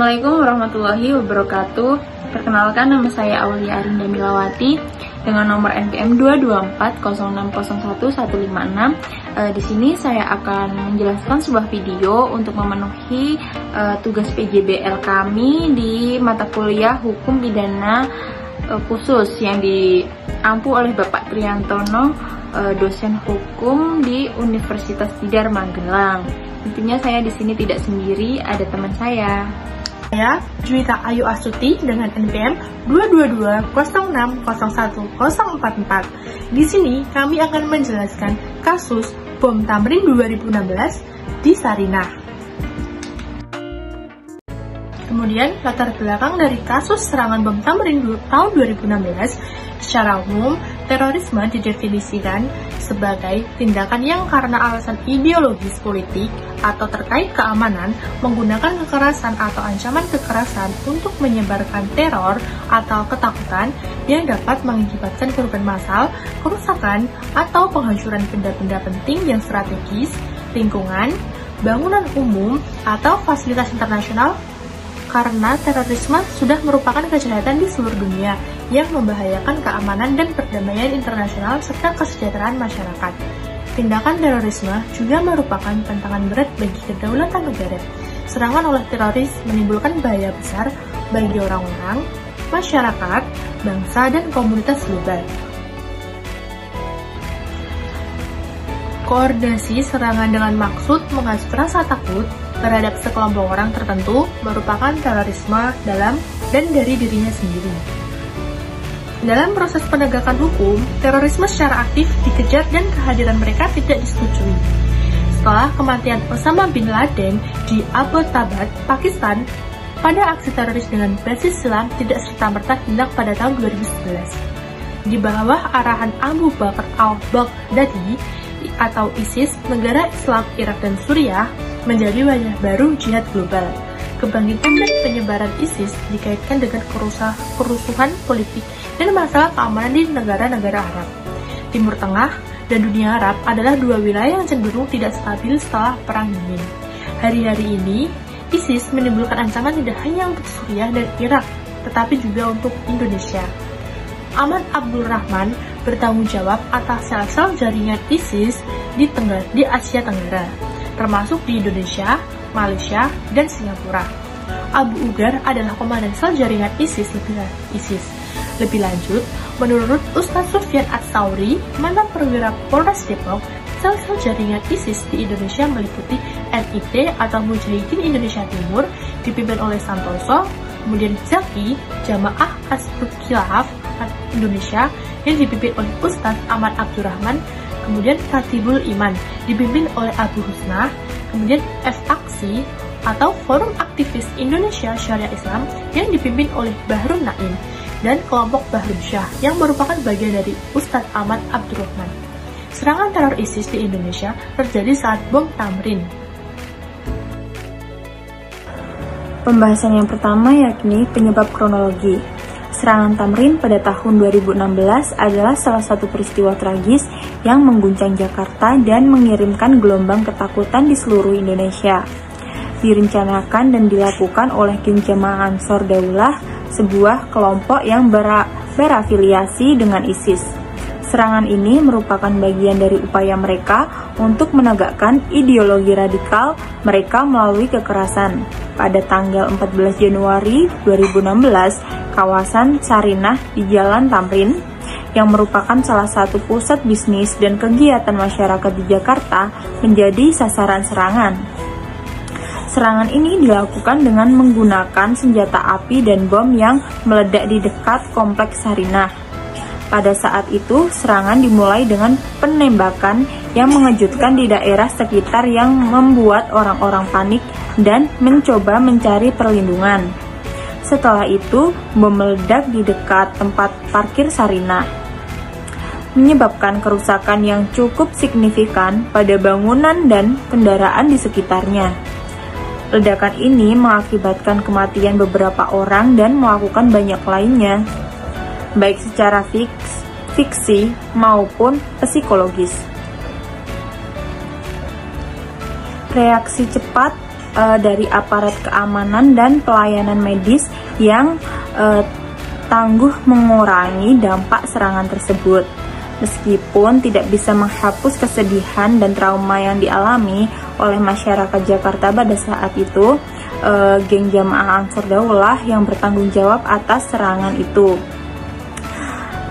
Assalamualaikum warahmatullahi wabarakatuh. Perkenalkan, nama saya Aulia Arinda Milawati dengan nomor NPM 22406015156. Di sini saya akan menjelaskan sebuah video untuk memenuhi tugas PJBL kami di mata kuliah Hukum Pidana Khusus yang diampu oleh Bapak Triantono, dosen hukum di Universitas Tidar Magelang. Tentunya saya di sini tidak sendiri, ada teman saya. Saya Juwita Ayu Astuti dengan NPM 22206010044. Di sini kami akan menjelaskan kasus bom Tamrin 2016 di Sarinah. Kemudian latar belakang dari kasus serangan bom Tamrin tahun 2016. Secara umum, terorisme didefinisikan sebagai tindakan yang karena alasan ideologis politik atau terkait keamanan menggunakan kekerasan atau ancaman kekerasan untuk menyebarkan teror atau ketakutan yang dapat mengakibatkan kerugian massal, kerusakan, atau penghancuran benda-benda penting yang strategis, lingkungan, bangunan umum, atau fasilitas internasional. Karena terorisme sudah merupakan kejahatan di seluruh dunia yang membahayakan keamanan dan perdamaian internasional serta kesejahteraan masyarakat. Tindakan terorisme juga merupakan tantangan berat bagi kedaulatan negara. Serangan oleh teroris menimbulkan bahaya besar bagi orang-orang, masyarakat, bangsa, dan komunitas global. Koordinasi serangan dengan maksud menghasut rasa takut terhadap sekelompok orang tertentu merupakan terorisme dalam dan dari dirinya sendiri. Dalam proses penegakan hukum, terorisme secara aktif dikejar dan kehadiran mereka tidak disetujui. Setelah kematian Osama bin Laden di Abbottabad, Pakistan, pada aksi teroris dengan basis Islam tidak serta-merta hilang pada tahun 2011. Di bawah arahan Abu Bakr al-Baghdadi atau ISIS, negara Islam Irak dan Suriah menjadi wajah baru jihad global. Kebangkitan dan penyebaran ISIS dikaitkan dengan kerusuhan politik dan masalah keamanan di negara-negara Arab. Timur Tengah dan dunia Arab adalah dua wilayah yang cenderung tidak stabil setelah Perang Dingin. Hari-hari ini, ISIS menimbulkan ancaman tidak hanya untuk Suriah dan Irak, tetapi juga untuk Indonesia. Ahmad Abdul Rahman bertanggung jawab atas sel-sel jaringan ISIS di Asia Tenggara, termasuk di Indonesia, Malaysia, dan Singapura. Abu Udar adalah komandan sel jaringan ISIS. Lebih lanjut, menurut Ustaz Sufyan Ats-Tsauri, mantan perwira Polres Depok, sel-sel jaringan ISIS di Indonesia meliputi MIT atau Mujahidin Indonesia Timur, dipimpin oleh Santoso, kemudian Zaki, Jamaah Ansarul Khilaf Indonesia, yang dipimpin oleh Ustaz Ahmad Abdurrahman, kemudian Katibul Iman, dipimpin oleh Abu Husna, kemudian FAKSI atau Forum Aktivis Indonesia Syariah Islam yang dipimpin oleh Bahrun Naim, dan kelompok Bahrun Syah yang merupakan bagian dari Ustaz Ahmad Abdurrahman. Serangan teror ISIS di Indonesia terjadi saat bom Tamrin. Pembahasan yang pertama yakni penyebab kronologi. Serangan Tamrin pada tahun 2016 adalah salah satu peristiwa tragis yang mengguncang Jakarta dan mengirimkan gelombang ketakutan di seluruh Indonesia. Direncanakan dan dilakukan oleh geng Jamaah Ansor Daulah, sebuah kelompok yang berafiliasi dengan ISIS. Serangan ini merupakan bagian dari upaya mereka untuk menegakkan ideologi radikal mereka melalui kekerasan. Pada tanggal 14 Januari 2016, kawasan Sarinah di Jalan Tamrin, yang merupakan salah satu pusat bisnis dan kegiatan masyarakat di Jakarta, menjadi sasaran serangan. Serangan ini dilakukan dengan menggunakan senjata api dan bom yang meledak di dekat kompleks Sarinah. Pada saat itu, serangan dimulai dengan penembakan yang mengejutkan di daerah sekitar yang membuat orang-orang panik dan mencoba mencari perlindungan. Setelah itu, bom meledak di dekat tempat parkir Sarinah, menyebabkan kerusakan yang cukup signifikan pada bangunan dan kendaraan di sekitarnya. Ledakan ini mengakibatkan kematian beberapa orang dan melakukan banyak lainnya, baik secara fiksi maupun psikologis. Reaksi cepat dari aparat keamanan dan pelayanan medis yang tangguh mengurangi dampak serangan tersebut. Meskipun tidak bisa menghapus kesedihan dan trauma yang dialami oleh masyarakat Jakarta pada saat itu, geng Jamaah Ansor Daulah yang bertanggung jawab atas serangan itu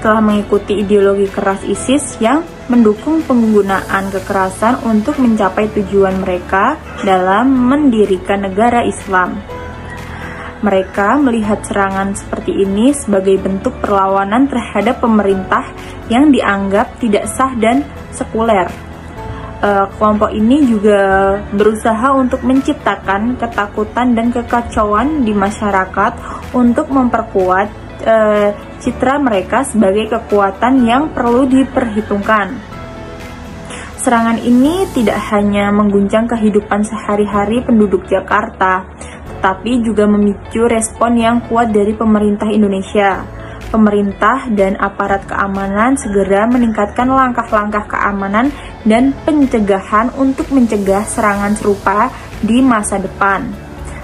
telah mengikuti ideologi keras ISIS yang mendukung penggunaan kekerasan untuk mencapai tujuan mereka dalam mendirikan negara Islam. Mereka melihat serangan seperti ini sebagai bentuk perlawanan terhadap pemerintah yang dianggap tidak sah dan sekuler. Kelompok ini juga berusaha untuk menciptakan ketakutan dan kekacauan di masyarakat untuk memperkuat citra mereka sebagai kekuatan yang perlu diperhitungkan. Serangan ini tidak hanya mengguncang kehidupan sehari-hari penduduk Jakarta, tetapi juga memicu respon yang kuat dari pemerintah Indonesia. Pemerintah dan aparat keamanan segera meningkatkan langkah-langkah keamanan dan pencegahan untuk mencegah serangan serupa di masa depan.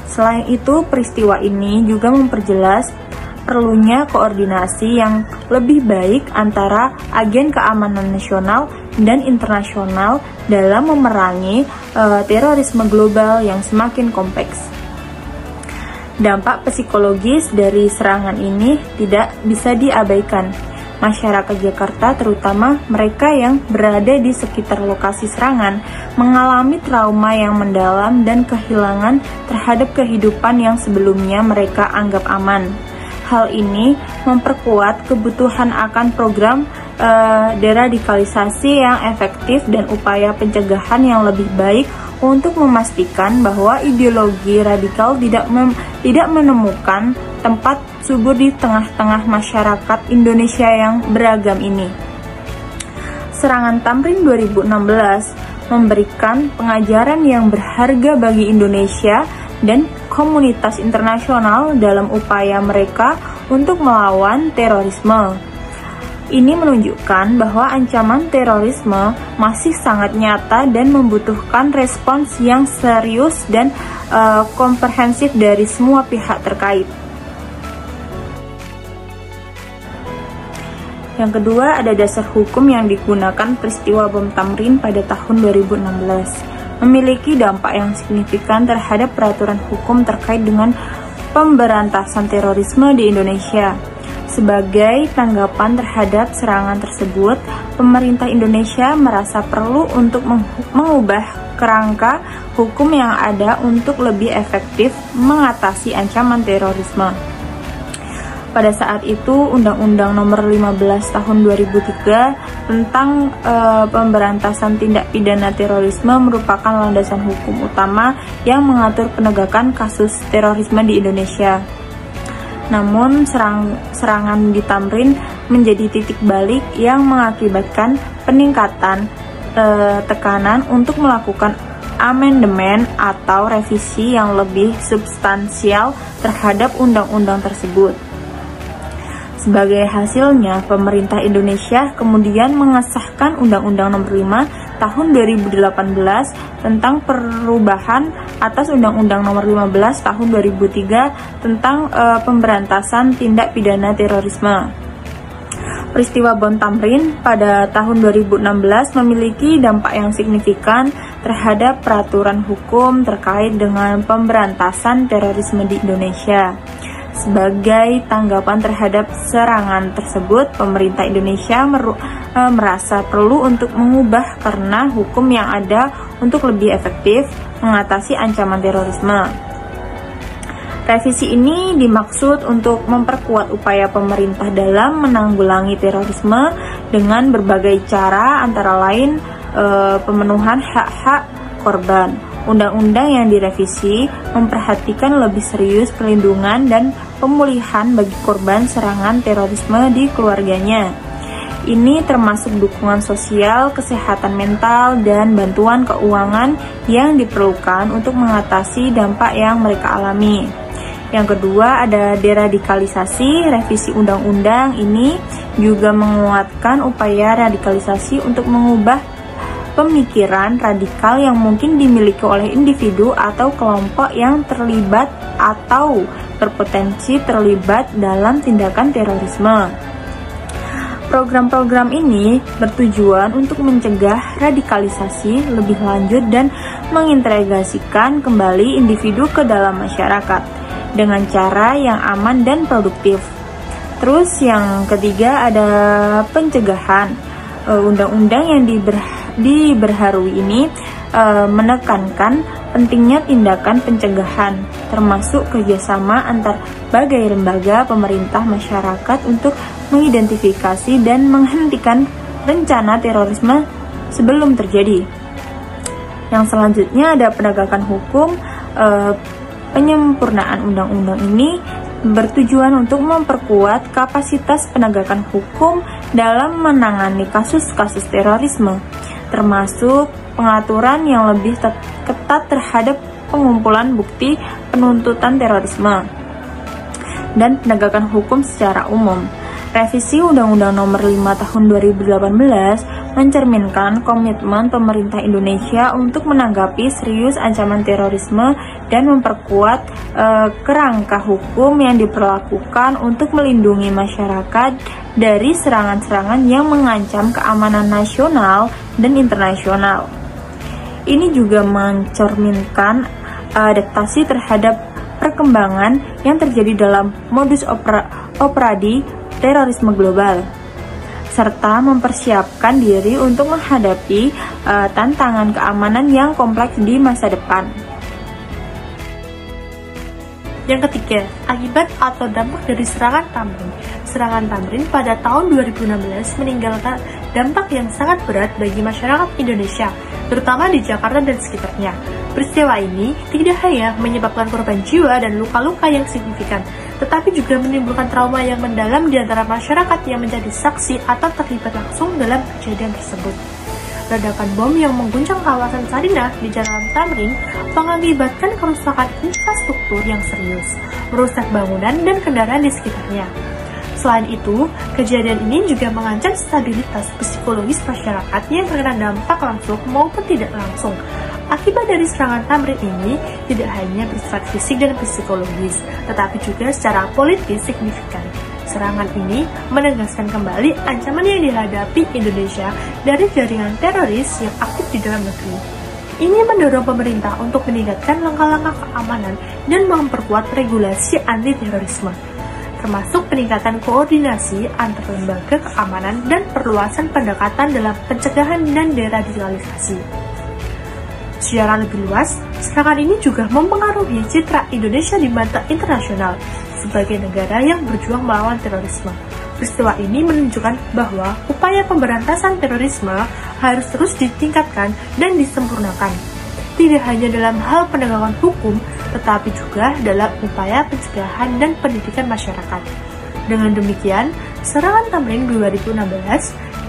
Selain itu, peristiwa ini juga memperjelas perlunya koordinasi yang lebih baik antara agen keamanan nasional dan internasional dalam memerangi terorisme global yang semakin kompleks. Dampak psikologis dari serangan ini tidak bisa diabaikan. Masyarakat Jakarta, terutama mereka yang berada di sekitar lokasi serangan, mengalami trauma yang mendalam dan kehilangan terhadap kehidupan yang sebelumnya mereka anggap aman. Hal ini memperkuat kebutuhan akan program deradikalisasi yang efektif dan upaya pencegahan yang lebih baik untuk memastikan bahwa ideologi radikal tidak menemukan tempat subur di tengah-tengah masyarakat Indonesia yang beragam ini. Serangan Tamrin 2016 memberikan pengajaran yang berharga bagi Indonesia dan komunitas internasional dalam upaya mereka untuk melawan terorisme. Ini menunjukkan bahwa ancaman terorisme masih sangat nyata dan membutuhkan respons yang serius dan komprehensif dari semua pihak terkait. Yang kedua, ada dasar hukum yang digunakan peristiwa bom Tamrin pada tahun 2016. Memiliki dampak yang signifikan terhadap peraturan hukum terkait dengan pemberantasan terorisme di Indonesia. Sebagai tanggapan terhadap serangan tersebut, pemerintah Indonesia merasa perlu untuk mengubah kerangka hukum yang ada untuk lebih efektif mengatasi ancaman terorisme. Pada saat itu, Undang-Undang Nomor 15 Tahun 2003 tentang pemberantasan tindak pidana terorisme merupakan landasan hukum utama yang mengatur penegakan kasus terorisme di Indonesia. Namun, serangan di Tamrin menjadi titik balik yang mengakibatkan peningkatan tekanan untuk melakukan amandemen atau revisi yang lebih substansial terhadap undang-undang tersebut. Sebagai hasilnya, pemerintah Indonesia kemudian mengesahkan Undang-Undang Nomor 5 Tahun 2018 tentang perubahan atas Undang-Undang Nomor 15 Tahun 2003 tentang pemberantasan tindak pidana terorisme. Peristiwa bom Tamrin pada tahun 2016 memiliki dampak yang signifikan terhadap peraturan hukum terkait dengan pemberantasan terorisme di Indonesia. Sebagai tanggapan terhadap serangan tersebut, pemerintah Indonesia merasa perlu untuk mengubah karena hukum yang ada untuk lebih efektif mengatasi ancaman terorisme. Revisi ini dimaksud untuk memperkuat upaya pemerintah dalam menanggulangi terorisme dengan berbagai cara, antara lain pemenuhan hak-hak korban. Undang-undang yang direvisi memperhatikan lebih serius perlindungan dan pemulihan bagi korban serangan terorisme di keluarganya. Ini termasuk dukungan sosial, kesehatan mental, dan bantuan keuangan yang diperlukan untuk mengatasi dampak yang mereka alami. Yang kedua, ada deradikalisasi. Revisi undang-undang ini juga menguatkan upaya radikalisasi untuk mengubah pemikiran radikal yang mungkin dimiliki oleh individu atau kelompok yang terlibat atau berpotensi terlibat dalam tindakan terorisme. Program-program ini bertujuan untuk mencegah radikalisasi lebih lanjut dan mengintegrasikan kembali individu ke dalam masyarakat dengan cara yang aman dan produktif. Terus yang ketiga ada pencegahan. Undang-undang yang diperbarui ini menekankan pentingnya tindakan pencegahan, termasuk kerjasama antar berbagai lembaga pemerintah masyarakat untuk mengidentifikasi dan menghentikan rencana terorisme sebelum terjadi. Yang selanjutnya ada penegakan hukum. Penyempurnaan undang-undang ini bertujuan untuk memperkuat kapasitas penegakan hukum dalam menangani kasus-kasus terorisme, termasuk pengaturan yang lebih ketat terhadap pengumpulan bukti penuntutan terorisme dan penegakan hukum secara umum. Revisi Undang-Undang Nomor 5 Tahun 2018 mencerminkan komitmen pemerintah Indonesia untuk menanggapi serius ancaman terorisme dan memperkuat kerangka hukum yang diperlakukan untuk melindungi masyarakat dari serangan-serangan yang mengancam keamanan nasional dan internasional. Ini juga mencerminkan adaptasi terhadap perkembangan yang terjadi dalam modus operandi terorisme global, serta mempersiapkan diri untuk menghadapi tantangan keamanan yang kompleks di masa depan. Yang ketiga, akibat atau dampak dari serangan Tamrin. Serangan Tamrin pada tahun 2016 meninggalkan dampak yang sangat berat bagi masyarakat Indonesia, terutama di Jakarta dan sekitarnya. Peristiwa ini tidak hanya menyebabkan korban jiwa dan luka-luka yang signifikan, tetapi juga menimbulkan trauma yang mendalam di antara masyarakat yang menjadi saksi atau terlibat langsung dalam kejadian tersebut. Ledakan bom yang mengguncang kawasan Sarinah di Jalan Tamrin mengakibatkan kerusakan infrastruktur yang serius, merusak bangunan dan kendaraan di sekitarnya. Selain itu, kejadian ini juga mengancam stabilitas psikologis masyarakat yang terkena dampak langsung maupun tidak langsung. Akibat dari serangan Tamrin ini tidak hanya bersifat fisik dan psikologis, tetapi juga secara politis signifikan. Serangan ini menegaskan kembali ancaman yang dihadapi Indonesia dari jaringan teroris yang aktif di dalam negeri. Ini mendorong pemerintah untuk meningkatkan langkah-langkah keamanan dan memperkuat regulasi anti-terorisme, termasuk peningkatan koordinasi antar lembaga keamanan dan perluasan pendekatan dalam pencegahan dan deradikalisasi. Secara lebih luas, serangan ini juga mempengaruhi citra Indonesia di mata internasional sebagai negara yang berjuang melawan terorisme. Peristiwa ini menunjukkan bahwa upaya pemberantasan terorisme harus terus ditingkatkan dan disempurnakan, tidak hanya dalam hal penegakan hukum, tetapi juga dalam upaya pencegahan dan pendidikan masyarakat. Dengan demikian, serangan Tamrin 2016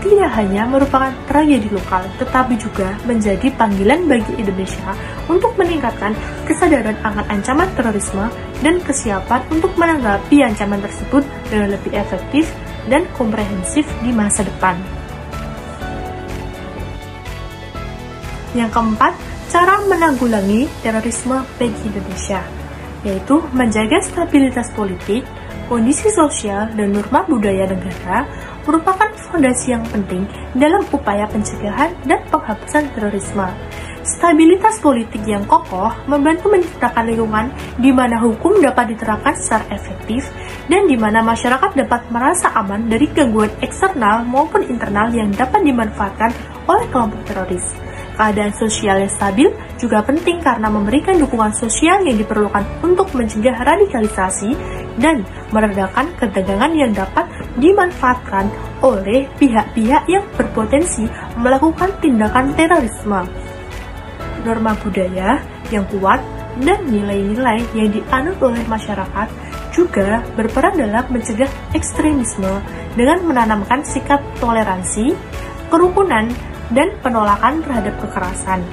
tidak hanya merupakan tragedi lokal, tetapi juga menjadi panggilan bagi Indonesia untuk meningkatkan kesadaran akan ancaman terorisme dan kesiapan untuk menanggapi ancaman tersebut dengan lebih efektif dan komprehensif di masa depan. Yang keempat, cara menanggulangi terorisme bagi Indonesia, yaitu menjaga stabilitas politik, kondisi sosial, dan norma budaya negara merupakan fondasi yang penting dalam upaya pencegahan dan penghapusan terorisme. Stabilitas politik yang kokoh membantu menciptakan lingkungan di mana hukum dapat diterapkan secara efektif dan di mana masyarakat dapat merasa aman dari gangguan eksternal maupun internal yang dapat dimanfaatkan oleh kelompok teroris. Keadaan sosial yang stabil juga penting karena memberikan dukungan sosial yang diperlukan untuk mencegah radikalisasi dan meredakan ketegangan yang dapat dimanfaatkan oleh pihak-pihak yang berpotensi melakukan tindakan terorisme. Norma budaya yang kuat dan nilai-nilai yang dianut oleh masyarakat juga berperan dalam mencegah ekstremisme dengan menanamkan sikap toleransi, kerukunan, dan penolakan terhadap kekerasan.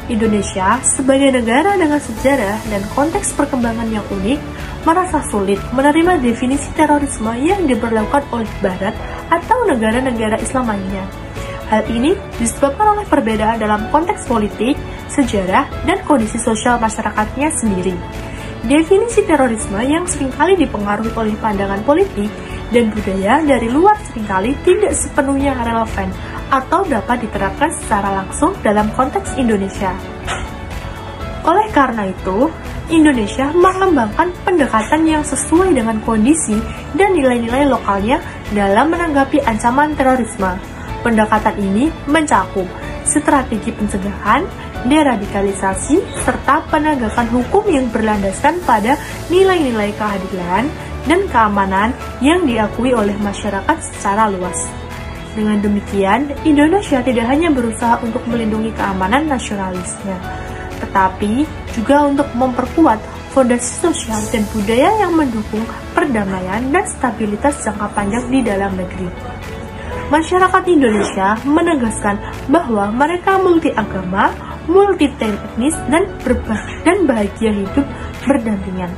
Indonesia sebagai negara dengan sejarah dan konteks perkembangan yang unik merasa sulit menerima definisi terorisme yang diberlakukan oleh Barat atau negara-negara Islam lainnya. Hal ini disebabkan oleh perbedaan dalam konteks politik, sejarah, dan kondisi sosial masyarakatnya sendiri. Definisi terorisme yang seringkali dipengaruhi oleh pandangan politik dan budaya dari luar seringkali tidak sepenuhnya relevan atau dapat diterapkan secara langsung dalam konteks Indonesia. Oleh karena itu, Indonesia mengembangkan pendekatan yang sesuai dengan kondisi dan nilai-nilai lokalnya dalam menanggapi ancaman terorisme. Pendekatan ini mencakup strategi pencegahan, deradikalisasi, serta penegakan hukum yang berlandaskan pada nilai-nilai keadilan dan keamanan yang diakui oleh masyarakat secara luas. Dengan demikian, Indonesia tidak hanya berusaha untuk melindungi keamanan nasionalisnya, tetapi juga untuk memperkuat fondasi sosial dan budaya yang mendukung perdamaian dan stabilitas jangka panjang di dalam negeri. Masyarakat Indonesia menegaskan bahwa mereka multi-agama, multi-etnis, dan bahagia hidup berdampingan.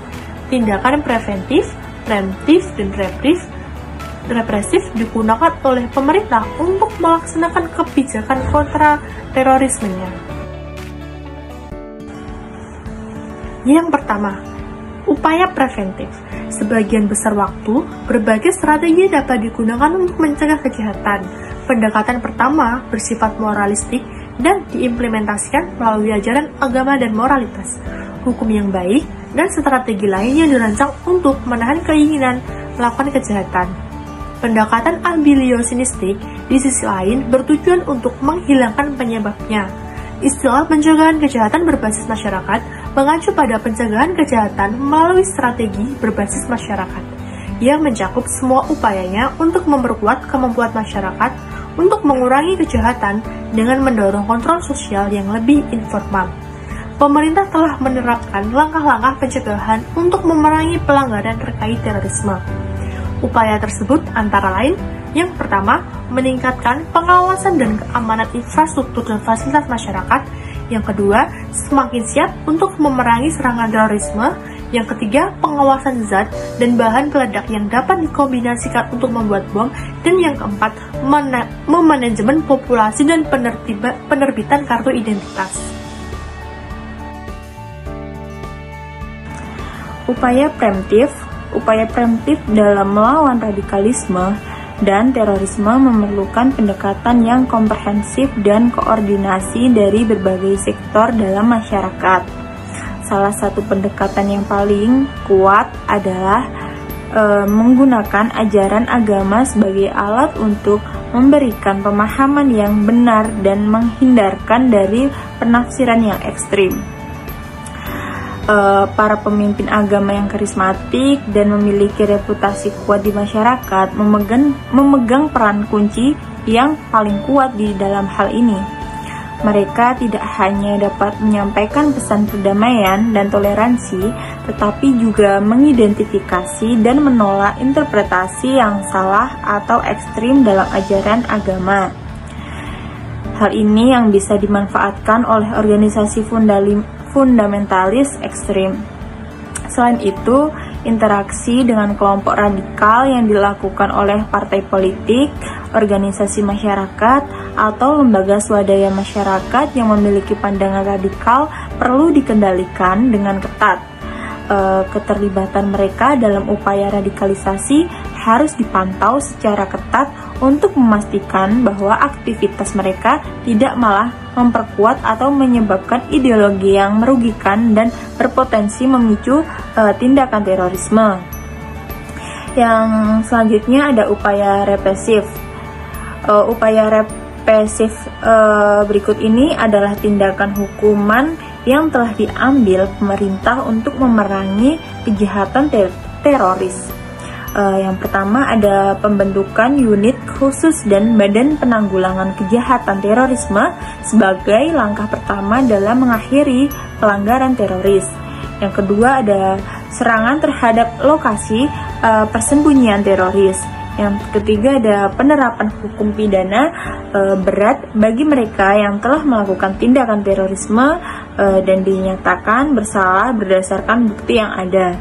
Tindakan preventif, dan represif digunakan oleh pemerintah untuk melaksanakan kebijakan kontra terorismenya. Yang pertama, upaya preventif. Sebagian besar waktu, berbagai strategi dapat digunakan untuk mencegah kejahatan. Pendekatan pertama bersifat moralistik dan diimplementasikan melalui ajaran agama dan moralitas, hukum yang baik, dan strategi lain yang dirancang untuk menahan keinginan melakukan kejahatan. Pendekatan abiliosinistik di sisi lain bertujuan untuk menghilangkan penyebabnya. Istilah pencegahan kejahatan berbasis masyarakat mengacu pada pencegahan kejahatan melalui strategi berbasis masyarakat yang mencakup semua upayanya untuk memperkuat kemampuan masyarakat untuk mengurangi kejahatan dengan mendorong kontrol sosial yang lebih informal. Pemerintah telah menerapkan langkah-langkah pencegahan untuk memerangi pelanggaran terkait terorisme. Upaya tersebut antara lain: yang pertama, meningkatkan pengawasan dan keamanan infrastruktur dan fasilitas masyarakat. Yang kedua, semakin siap untuk memerangi serangan terorisme. Yang ketiga, pengawasan zat dan bahan peledak yang dapat dikombinasikan untuk membuat bom. Dan yang keempat, memanajemen populasi dan penerbitan kartu identitas. Upaya preemptif dalam melawan radikalisme dan terorisme memerlukan pendekatan yang komprehensif dan koordinasi dari berbagai sektor dalam masyarakat. Salah satu pendekatan yang paling kuat adalah menggunakan ajaran agama sebagai alat untuk memberikan pemahaman yang benar dan menghindarkan dari penafsiran yang ekstrim. Para pemimpin agama yang karismatik dan memiliki reputasi kuat di masyarakat memegang peran kunci yang paling kuat di dalam hal ini. Mereka tidak hanya dapat menyampaikan pesan perdamaian dan toleransi, tetapi juga mengidentifikasi dan menolak interpretasi yang salah atau ekstrim dalam ajaran agama. Hal ini yang bisa dimanfaatkan oleh organisasi fundamentalis ekstrim. Selain itu, interaksi dengan kelompok radikal yang dilakukan oleh partai politik, organisasi masyarakat, atau lembaga swadaya masyarakat yang memiliki pandangan radikal perlu dikendalikan dengan ketat. Keterlibatan mereka dalam upaya radikalisasi harus dipantau secara ketat untuk memastikan bahwa aktivitas mereka tidak malah memperkuat atau menyebabkan ideologi yang merugikan dan berpotensi memicu tindakan terorisme. Yang selanjutnya ada upaya represif. Berikut ini adalah tindakan hukuman yang telah diambil pemerintah untuk memerangi kejahatan teroris. Yang pertama ada pembentukan unit khusus dan Badan Penanggulangan Kejahatan Terorisme sebagai langkah pertama dalam mengakhiri pelanggaran teroris. Yang kedua ada serangan terhadap lokasi persembunyian teroris. Yang ketiga ada penerapan hukum pidana berat bagi mereka yang telah melakukan tindakan terorisme dan dinyatakan bersalah berdasarkan bukti yang ada.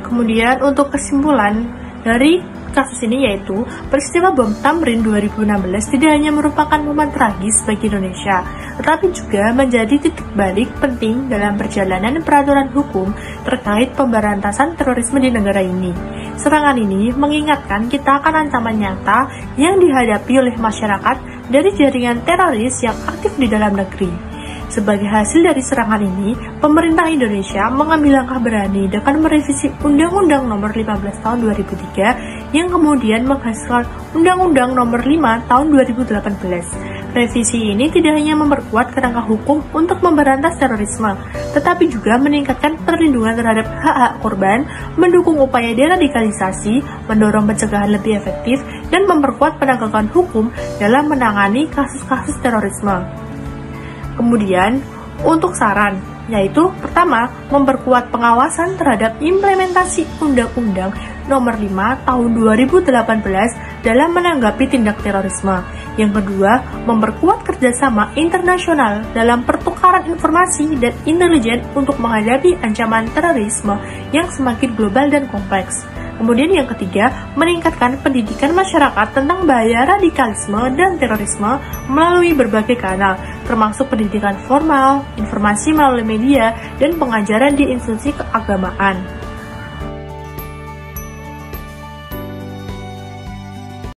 Kemudian untuk kesimpulan dari kasus ini yaitu peristiwa bom Tamrin 2016 tidak hanya merupakan momen tragis bagi Indonesia, tetapi juga menjadi titik balik penting dalam perjalanan peraturan hukum terkait pemberantasan terorisme di negara ini. Serangan ini mengingatkan kita akan ancaman nyata yang dihadapi oleh masyarakat dari jaringan teroris yang aktif di dalam negeri. Sebagai hasil dari serangan ini, pemerintah Indonesia mengambil langkah berani dengan merevisi Undang-Undang Nomor 15 Tahun 2003 yang kemudian menghasilkan Undang-Undang Nomor 5 Tahun 2018. Revisi ini tidak hanya memperkuat kerangka hukum untuk memberantas terorisme, tetapi juga meningkatkan perlindungan terhadap hak-hak korban, mendukung upaya deradikalisasi, mendorong pencegahan lebih efektif, dan memperkuat penegakan hukum dalam menangani kasus-kasus terorisme. Kemudian, untuk saran, yaitu pertama, memperkuat pengawasan terhadap implementasi Undang-Undang Nomor 5 Tahun 2018 dalam menanggapi tindak terorisme. Yang kedua, memperkuat kerjasama internasional dalam pertukaran informasi dan intelijen untuk menghadapi ancaman terorisme yang semakin global dan kompleks. Kemudian yang ketiga, meningkatkan pendidikan masyarakat tentang bahaya radikalisme dan terorisme melalui berbagai kanal, termasuk pendidikan formal, informasi melalui media, dan pengajaran di institusi keagamaan.